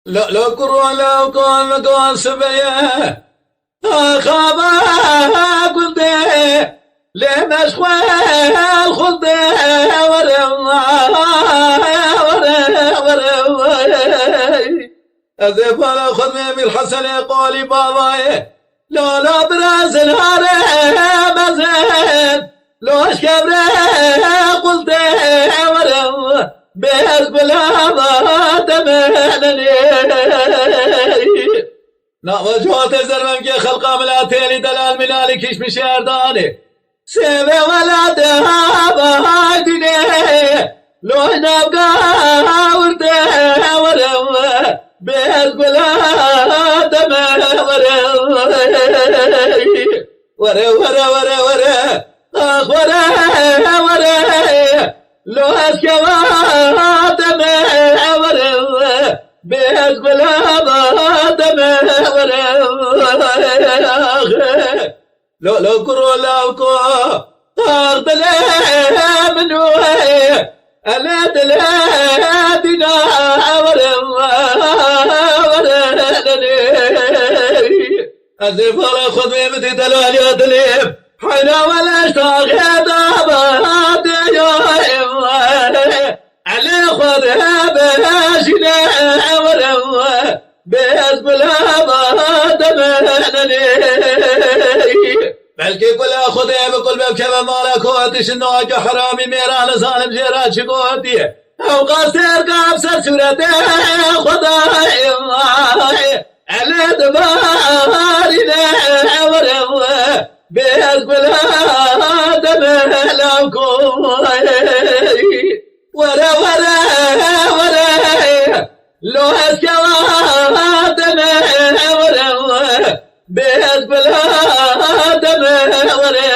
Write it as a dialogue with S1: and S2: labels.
S1: لو كرو لو كون سبيه خابا قلت لمش خوال خلت أزف على خدمي الحسن قولي باباي لو لا براس الهاري مزين لو اشكبر قلت بيز بلا ما تمنني لا وجهات زرمم كي خلقا ملاتيني دلال منالي كيش مشارداني سيبي ولا دهابا هايدني لو نبقى ورده ورم بيز بلا تمنني ورا اخ ورا لو اسكوا ورا بيز بلا لو كرو لو كو أغدل منو ألا دلادنا أزف على خذي متي دلال يا دليب حنا ولا اشتاق دابا يا علي خذها باشنا ورا بيز بلا ما دمنني بلكي كل خذي بكل بكبه مالك واتش النواج حرامي ميران ظالم جيرات شقوتي او قاصر قابسر سورته خداي على دبارنا ورا بيز بلا دمنكم ورا لو اسكوا ورا بيز بلا ورا